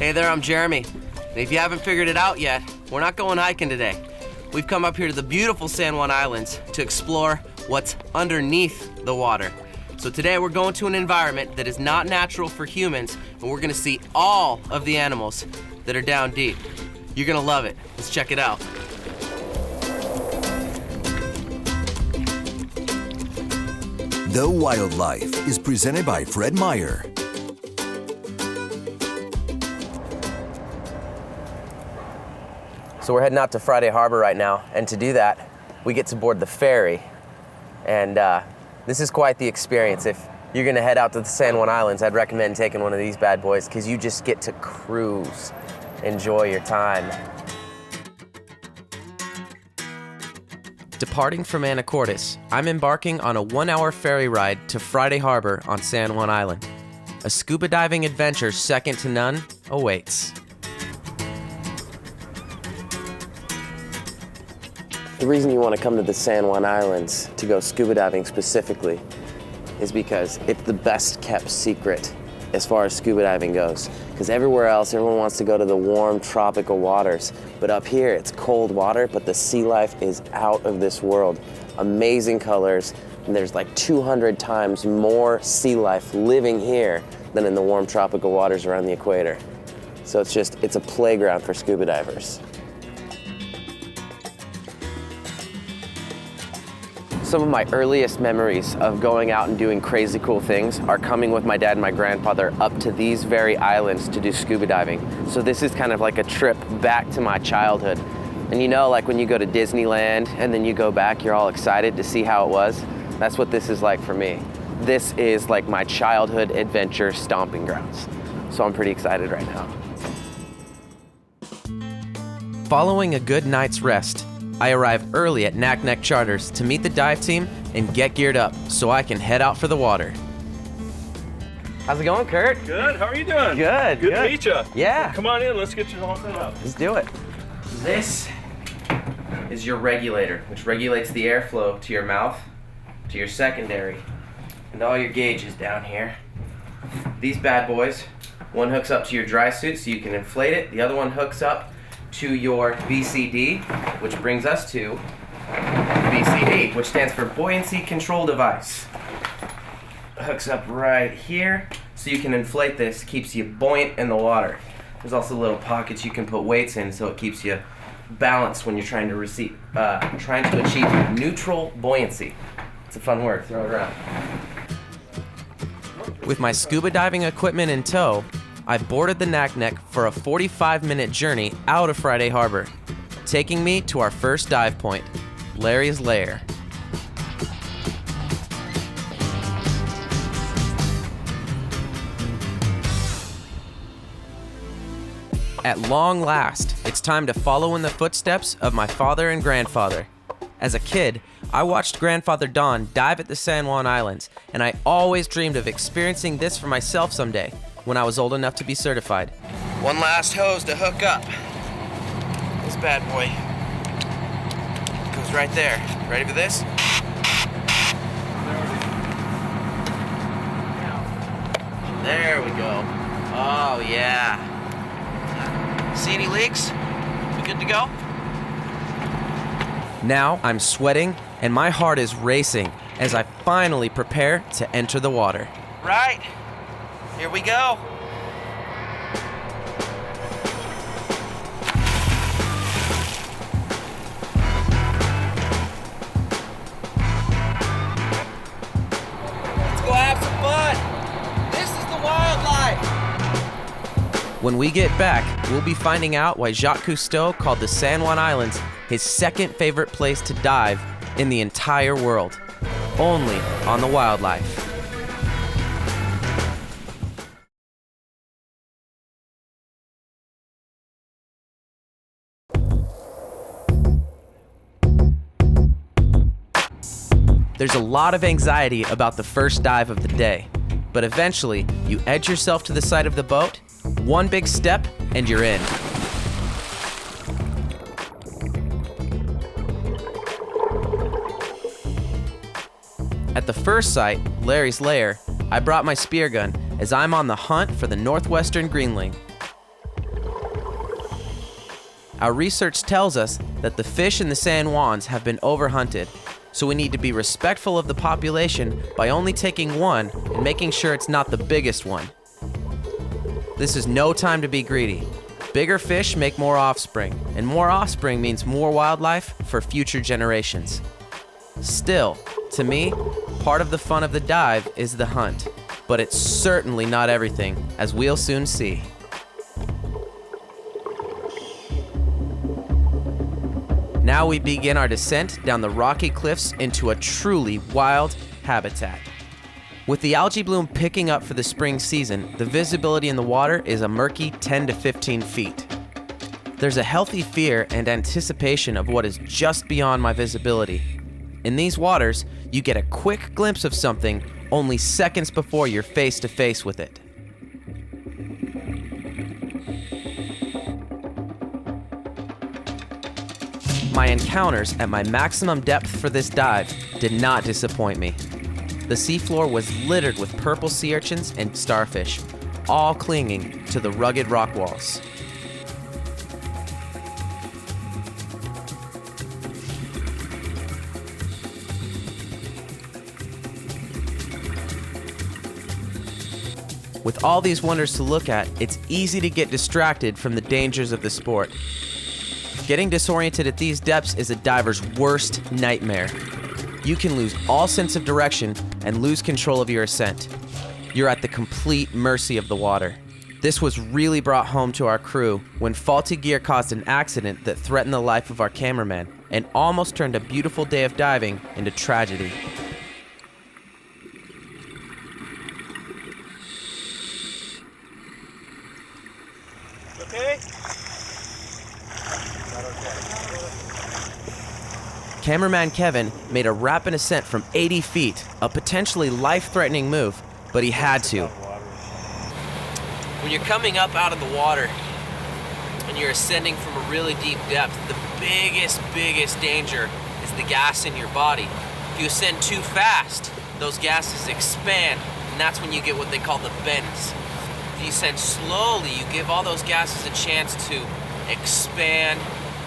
Hey there, I'm Jeremy. And if you haven't figured it out yet, we're not going hiking today. We've come up here to the beautiful San Juan Islands to explore what's underneath the water. So today we're going to an environment that is not natural for humans, and we're gonna see all of the animals that are down deep. You're gonna love it. Let's check it out. The Wildlife is presented by Fred Meyer. So we're heading out to Friday Harbor right now, and to do that, we get to board the ferry. And this is quite the experience. If you're gonna head out to the San Juan Islands, I'd recommend taking one of these bad boys because you just get to cruise, enjoy your time. Departing from Anacortes, I'm embarking on a 1-hour ferry ride to Friday Harbor on San Juan Island. A scuba diving adventure second to none awaits. The reason you want to come to the San Juan Islands to go scuba diving specifically is because it's the best kept secret as far as scuba diving goes. Because everywhere else, everyone wants to go to the warm tropical waters. But up here, it's cold water, but the sea life is out of this world. Amazing colors, and there's like 200 times more sea life living here than in the warm tropical waters around the equator. So it's a playground for scuba divers. Some of my earliest memories of going out and doing crazy cool things are coming with my dad and my grandfather up to these very islands to do scuba diving. So this is kind of like a trip back to my childhood. And you know, like when you go to Disneyland and then you go back, you're all excited to see how it was. That's what this is like for me. This is like my childhood adventure stomping grounds. So I'm pretty excited right now. Following a good night's rest, I arrive early at Knack Charters to meet the dive team and get geared up so I can head out for the water. How's it going, Kurt? Good, how are you doing? Good. Good to meet you. Yeah. Come on in, let's get you all set up. Let's do it. This is your regulator, which regulates the airflow to your mouth, to your secondary, and all your gauges down here. These bad boys, one hooks up to your dry suit so you can inflate it, the other one hooks up to your BCD, which brings us to BCD, which stands for Buoyancy Control Device. Hooks up right here, so you can inflate this, keeps you buoyant in the water. There's also little pockets you can put weights in, so it keeps you balanced when you're trying to achieve neutral buoyancy. It's a fun word, throw it around. With my scuba diving equipment in tow, I boarded the Knack for a 45-minute journey out of Friday Harbor, taking me to our first dive point, Larry's Lair. At long last, it's time to follow in the footsteps of my father and grandfather. As a kid, I watched Grandfather Don dive at the San Juan Islands, and I always dreamed of experiencing this for myself someday, when I was old enough to be certified. One last hose to hook up. This bad boy goes right there. Ready for this? There we go. Oh yeah. See any leaks? We good to go? Now I'm sweating and my heart is racing as I finally prepare to enter the water. Right. Here we go. Let's go have some fun. This is the wildlife. When we get back, we'll be finding out why Jacques Cousteau called the San Juan Islands his second favorite place to dive in the entire world. Only on the Wildlife. There's a lot of anxiety about the first dive of the day, but eventually you edge yourself to the side of the boat, one big step, and you're in. At the first site, Larry's Lair, I brought my spear gun as I'm on the hunt for the northwestern greenling. Our research tells us that the fish in the San Juans have been overhunted, so we need to be respectful of the population by only taking one and making sure it's not the biggest one. This is no time to be greedy. Bigger fish make more offspring, and more offspring means more wildlife for future generations. Still, to me, part of the fun of the dive is the hunt, but it's certainly not everything, as we'll soon see. Now we begin our descent down the rocky cliffs into a truly wild habitat. With the algae bloom picking up for the spring season, the visibility in the water is a murky 10 to 15 feet. There's a healthy fear and anticipation of what is just beyond my visibility. In these waters, you get a quick glimpse of something only seconds before you're face to face with it. My encounters at my maximum depth for this dive did not disappoint me. The seafloor was littered with purple sea urchins and starfish, all clinging to the rugged rock walls. With all these wonders to look at, it's easy to get distracted from the dangers of the sport. Getting disoriented at these depths is a diver's worst nightmare. You can lose all sense of direction and lose control of your ascent. You're at the complete mercy of the water. This was really brought home to our crew when faulty gear caused an accident that threatened the life of our cameraman and almost turned a beautiful day of diving into tragedy. Okay? Cameraman Kevin made a rapid ascent from 80 feet, a potentially life-threatening move, but he had to. When you're coming up out of the water and you're ascending from a really deep depth, the biggest danger is the gas in your body. If you ascend too fast, those gases expand, and that's when you get what they call the bends. If you ascend slowly, you give all those gases a chance to expand.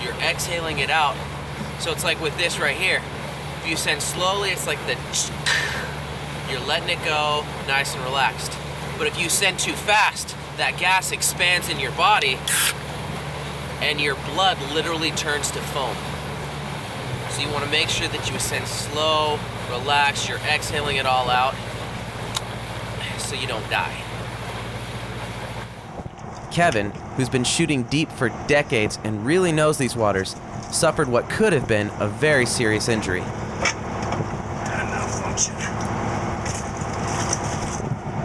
You're exhaling it out. So it's like with this right here. If you ascend slowly, it's like you're letting it go nice and relaxed. But if you ascend too fast, that gas expands in your body and your blood literally turns to foam. So you want to make sure that you ascend slow, relax, you're exhaling it all out so you don't die. Kevin, who's been shooting deep for decades and really knows these waters, suffered what could have been a very serious injury. Malfunction.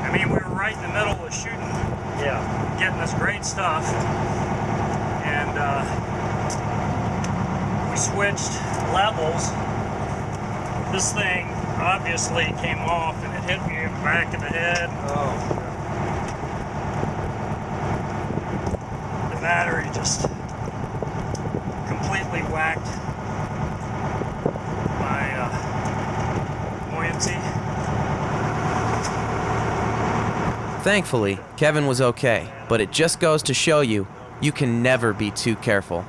I mean, we were right in the middle of shooting, getting this great stuff, and we switched levels. This thing obviously came off, and it hit me in the back of the head. The battery just completely whacked my buoyancy. Thankfully, Kevin was okay, but it just goes to show you, you can never be too careful.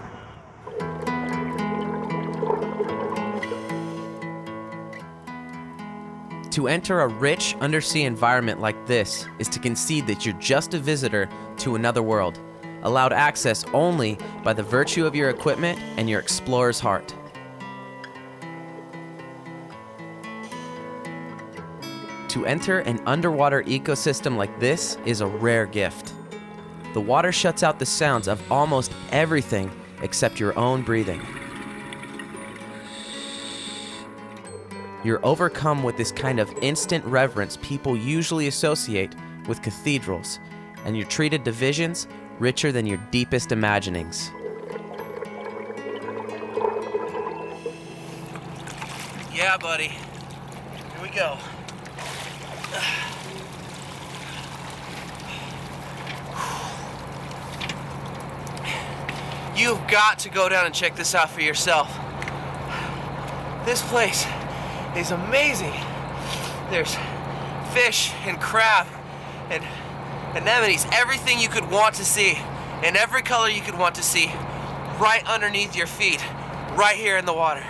To enter a rich undersea environment like this is to concede that you're just a visitor to another world, allowed access only by the virtue of your equipment and your explorer's heart. To enter an underwater ecosystem like this is a rare gift. The water shuts out the sounds of almost everything except your own breathing. You're overcome with this kind of instant reverence people usually associate with cathedrals, and you're treated to visions richer than your deepest imaginings. Yeah, buddy. Here we go. You've got to go down and check this out for yourself. This place is amazing. There's fish and crab and anemones, everything you could want to see, in every color you could want to see, right underneath your feet, right here in the water.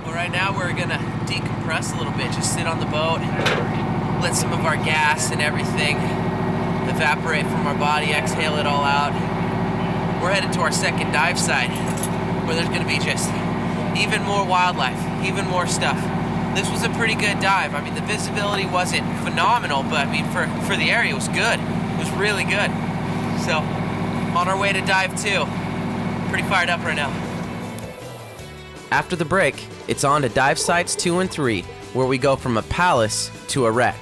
Well, right now we're gonna decompress a little bit, just sit on the boat, let some of our gas and everything evaporate from our body, exhale it all out. We're headed to our second dive site, where there's gonna be just even more wildlife, even more stuff. This was a pretty good dive. I mean, the visibility wasn't phenomenal, but I mean, for the area, it was good. It was really good. So, on our way to dive 2. Pretty fired up right now. After the break, it's on to dive sites 2 and 3, where we go from a palace to a wreck.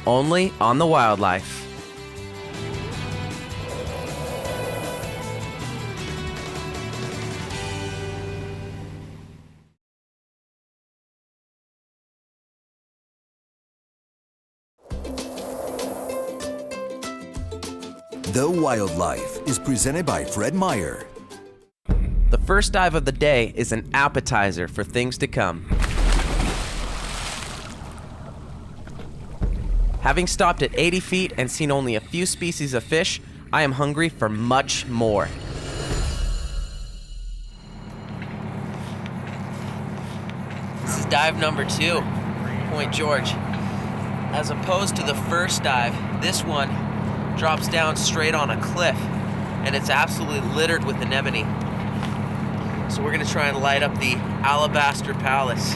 Only on the Wildlife. The Wildlife is presented by Fred Meyer. The first dive of the day is an appetizer for things to come. Having stopped at 80 feet and seen only a few species of fish, I am hungry for much more. This is dive number 2, Point George. As opposed to the first dive, this one drops down straight on a cliff, and it's absolutely littered with anemone. So we're gonna try and light up the Alabaster Palace.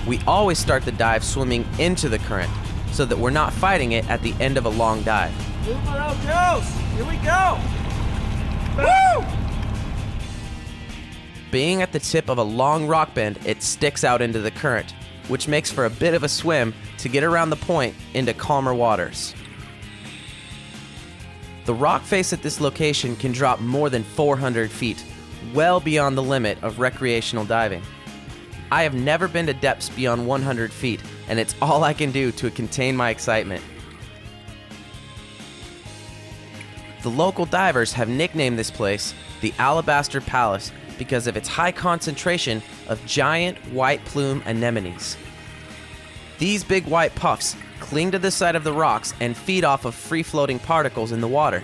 We always start the dive swimming into the current, so that we're not fighting it at the end of a long dive. Numero dos! Here we go! Woo! Being at the tip of a long rock bend, it sticks out into the current, which makes for a bit of a swim to get around the point into calmer waters. The rock face at this location can drop more than 400 feet, well beyond the limit of recreational diving. I have never been to depths beyond 100 feet, and it's all I can do to contain my excitement. The local divers have nicknamed this place the Alabaster Palace because of its high concentration of giant white plume anemones. These big white puffs cling to the side of the rocks and feed off of free-floating particles in the water.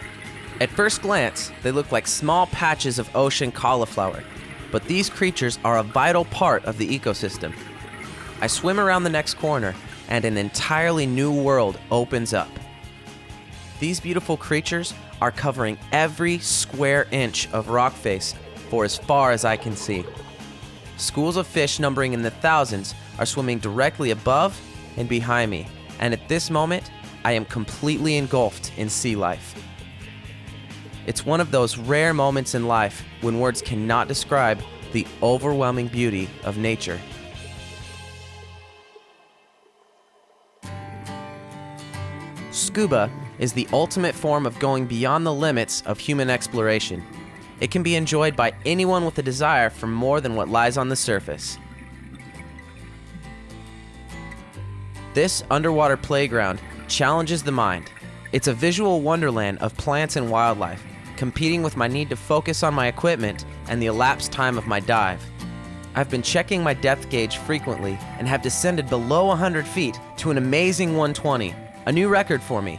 At first glance, they look like small patches of ocean cauliflower, but these creatures are a vital part of the ecosystem. I swim around the next corner, and an entirely new world opens up. These beautiful creatures are covering every square inch of rock face for as far as I can see. Schools of fish numbering in the thousands are swimming directly above and behind me, and at this moment, I am completely engulfed in sea life. It's one of those rare moments in life when words cannot describe the overwhelming beauty of nature. Scuba is the ultimate form of going beyond the limits of human exploration. It can be enjoyed by anyone with a desire for more than what lies on the surface. This underwater playground challenges the mind. It's a visual wonderland of plants and wildlife, competing with my need to focus on my equipment and the elapsed time of my dive. I've been checking my depth gauge frequently and have descended below 100 feet to an amazing 120, a new record for me.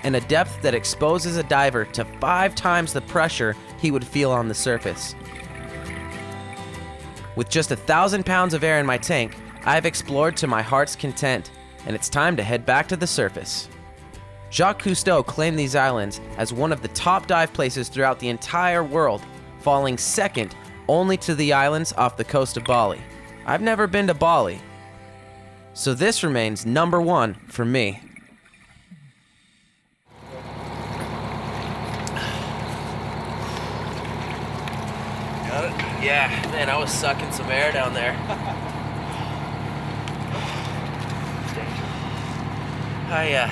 And a depth that exposes a diver to 5 times the pressure he would feel on the surface. With just 1,000 pounds of air in my tank, I've explored to my heart's content, and it's time to head back to the surface. Jacques Cousteau claimed these islands as one of the top dive places throughout the entire world, falling second only to the islands off the coast of Bali. I've never been to Bali, so this remains number 1 for me. Got it? Yeah, man, I was sucking some air down there. I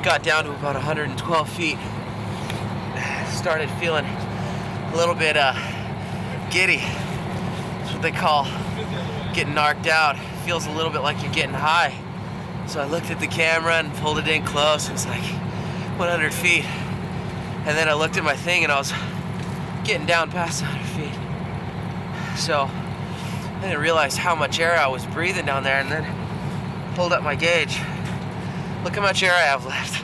got down to about 112 feet. Started feeling a little bit giddy. That's what they call getting knocked out. Feels a little bit like you're getting high. So I looked at the camera and pulled it in close. It was like 100 feet. And then I looked at my thing and I was getting down past 100 feet. So I didn't realize how much air I was breathing down there, and then pulled up my gauge. Look how much air I have left.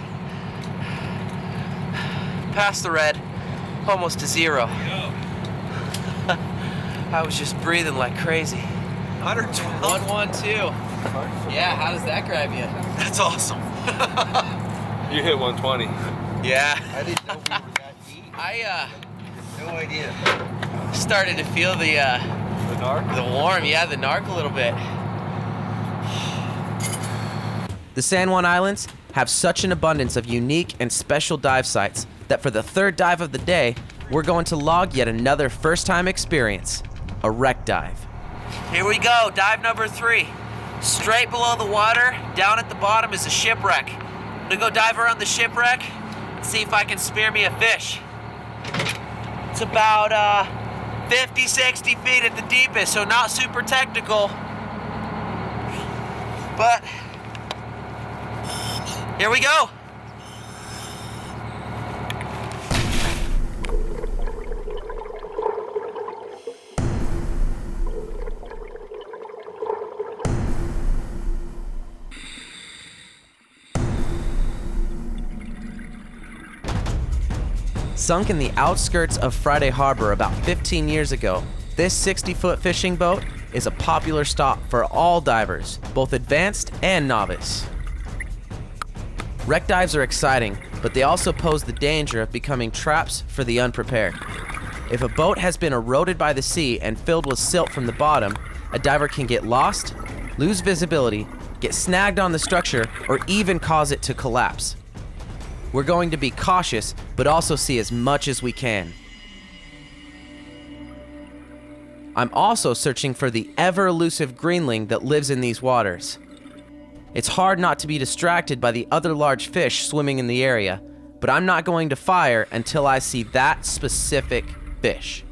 Past the red, almost to 0. I was just breathing like crazy. 112. 112. Yeah, how does that grab you? That's awesome. You hit 120. Yeah. I didn't know we were that deep. I No idea. started to feel the narc? warm, the narc a little bit. The San Juan Islands have such an abundance of unique and special dive sites that for the third dive of the day, we're going to log yet another first-time experience, a wreck dive. Here we go, dive number 3. Straight below the water, down at the bottom is a shipwreck. I'm gonna go dive around the shipwreck and see if I can spear me a fish. It's about 50, 60 feet at the deepest, so not super technical. But here we go. Sunk in the outskirts of Friday Harbor about 15 years ago, this 60-foot fishing boat is a popular stop for all divers, both advanced and novice. Wreck dives are exciting, but they also pose the danger of becoming traps for the unprepared. If a boat has been eroded by the sea and filled with silt from the bottom, a diver can get lost, lose visibility, get snagged on the structure, or even cause it to collapse. We're going to be cautious, but also see as much as we can. I'm also searching for the ever-elusive greenling that lives in these waters. It's hard not to be distracted by the other large fish swimming in the area, but I'm not going to fire until I see that specific fish.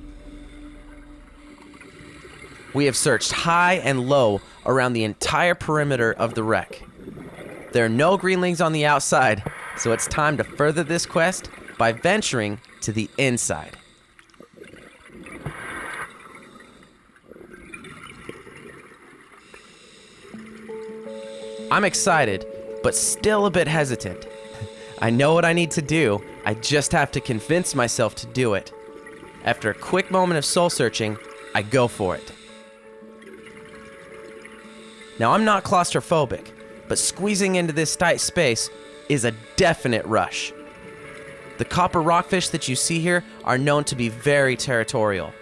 We have searched high and low around the entire perimeter of the wreck. There are no greenlings on the outside, so it's time to further this quest by venturing to the inside. I'm excited, but still a bit hesitant. I know what I need to do, I just have to convince myself to do it. After a quick moment of soul searching, I go for it. Now, I'm not claustrophobic, but squeezing into this tight space is a definite rush. The copper rockfish that you see here are known to be very territorial.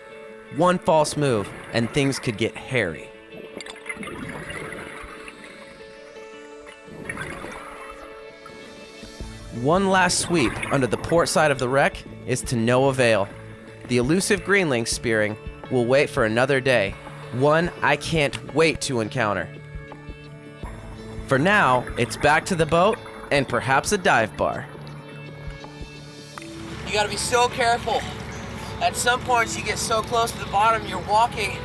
One false move and things could get hairy. One last sweep under the port side of the wreck is to no avail. The elusive greenling spearing will wait for another day, one I can't wait to encounter. For now, it's back to the boat and perhaps a dive bar. You gotta be so careful. At some points you get so close to the bottom you're walking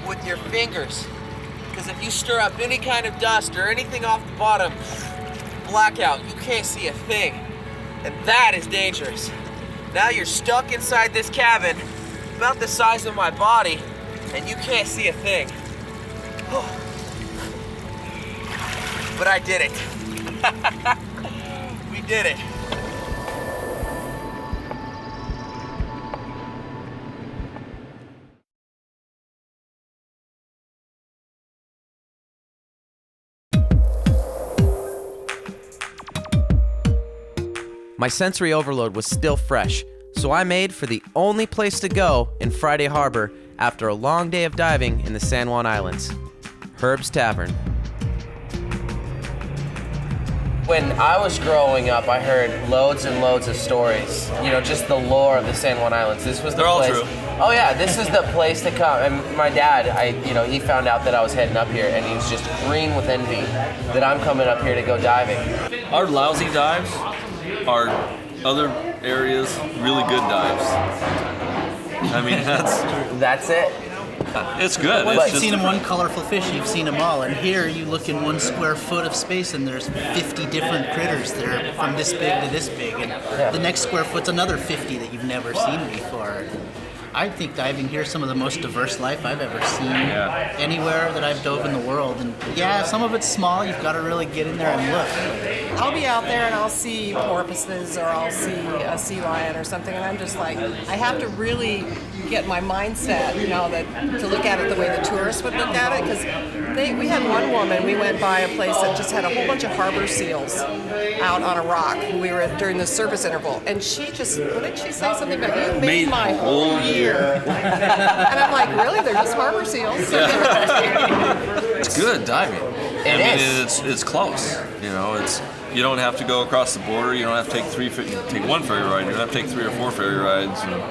with your fingers. Because if you stir up any kind of dust or anything off the bottom, blackout, you can't see a thing. And that is dangerous. Now you're stuck inside this cabin, about the size of my body, and you can't see a thing. But I did it. We did it. My sensory overload was still fresh, so I made for the only place to go in Friday Harbor after a long day of diving in the San Juan Islands, Herb's Tavern. When I was growing up, I heard loads and loads of stories. You know, just the lore of the San Juan Islands. This was the place. They're all true. Oh yeah, this is the place to come. And my dad, he found out that I was heading up here, and he was just green with envy that I'm coming up here to go diving. Our lousy dives are other areas' really good dives. I mean, that's That's it. It's good. Once It's you've just seen one colorful fish, you've seen them all. And here you look in 1 square foot of space and there's 50 different critters that are from this big to this big. And the next square foot's another 50 that you've never seen before. I think diving here is some of the most diverse life I've ever seen anywhere that I've dove in the world. And yeah, some of it's small. You've got to really get in there and look. I'll be out there and I'll see porpoises or I'll see a sea lion or something, and I'm just like, I have to really get my mindset, that to look at it the way the tourists would look at it, because we had one woman, we went by a place that just had a whole bunch of harbor seals out on a rock. We were during the service interval, and she just, what did she say? Something about, you made my whole year. And I'm like, really? They're just harbor seals? It's good diving. It's close. You don't have to go across the border. You don't have to take one ferry ride. You don't have to take 3 or 4 ferry rides. And,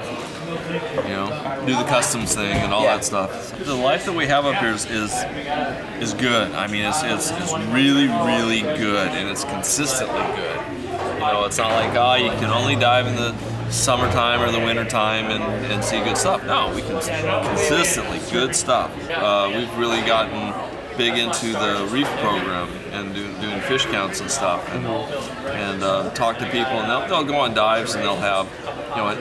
do the customs thing and all that stuff. The life that we have up here is good. I mean, it's really, really good, and it's consistently good. It's not like, you can only dive in the summertime or the wintertime and see good stuff. No, we can consistently good stuff. We've really gotten big into the reef program and doing fish counts and stuff, and talk to people, and they'll go on dives and they'll have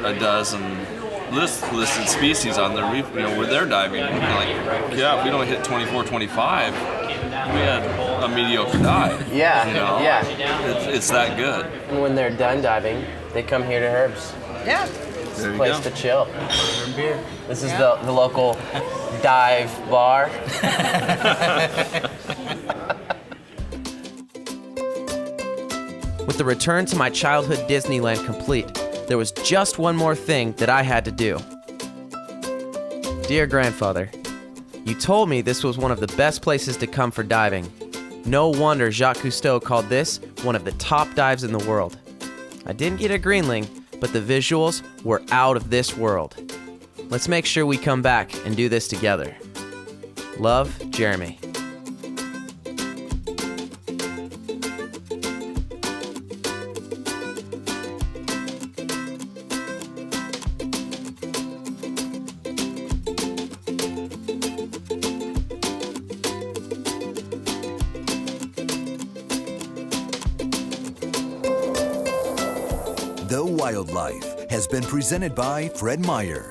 a dozen listed species on their reef, where they're diving. If we don't hit 24, 25, we had a mediocre dive. It's that good. And when they're done diving, they come here to Herb's. Yeah. It's a place to chill. This is the local dive bar. With the return to my childhood Disneyland complete, there was just one more thing that I had to do. Dear grandfather, you told me this was one of the best places to come for diving. No wonder Jacques Cousteau called this one of the top dives in the world. I didn't get a greenling, but the visuals were out of this world. Let's make sure we come back and do this together. Love, Jeremy. The Wildlife has been presented by Fred Meyer.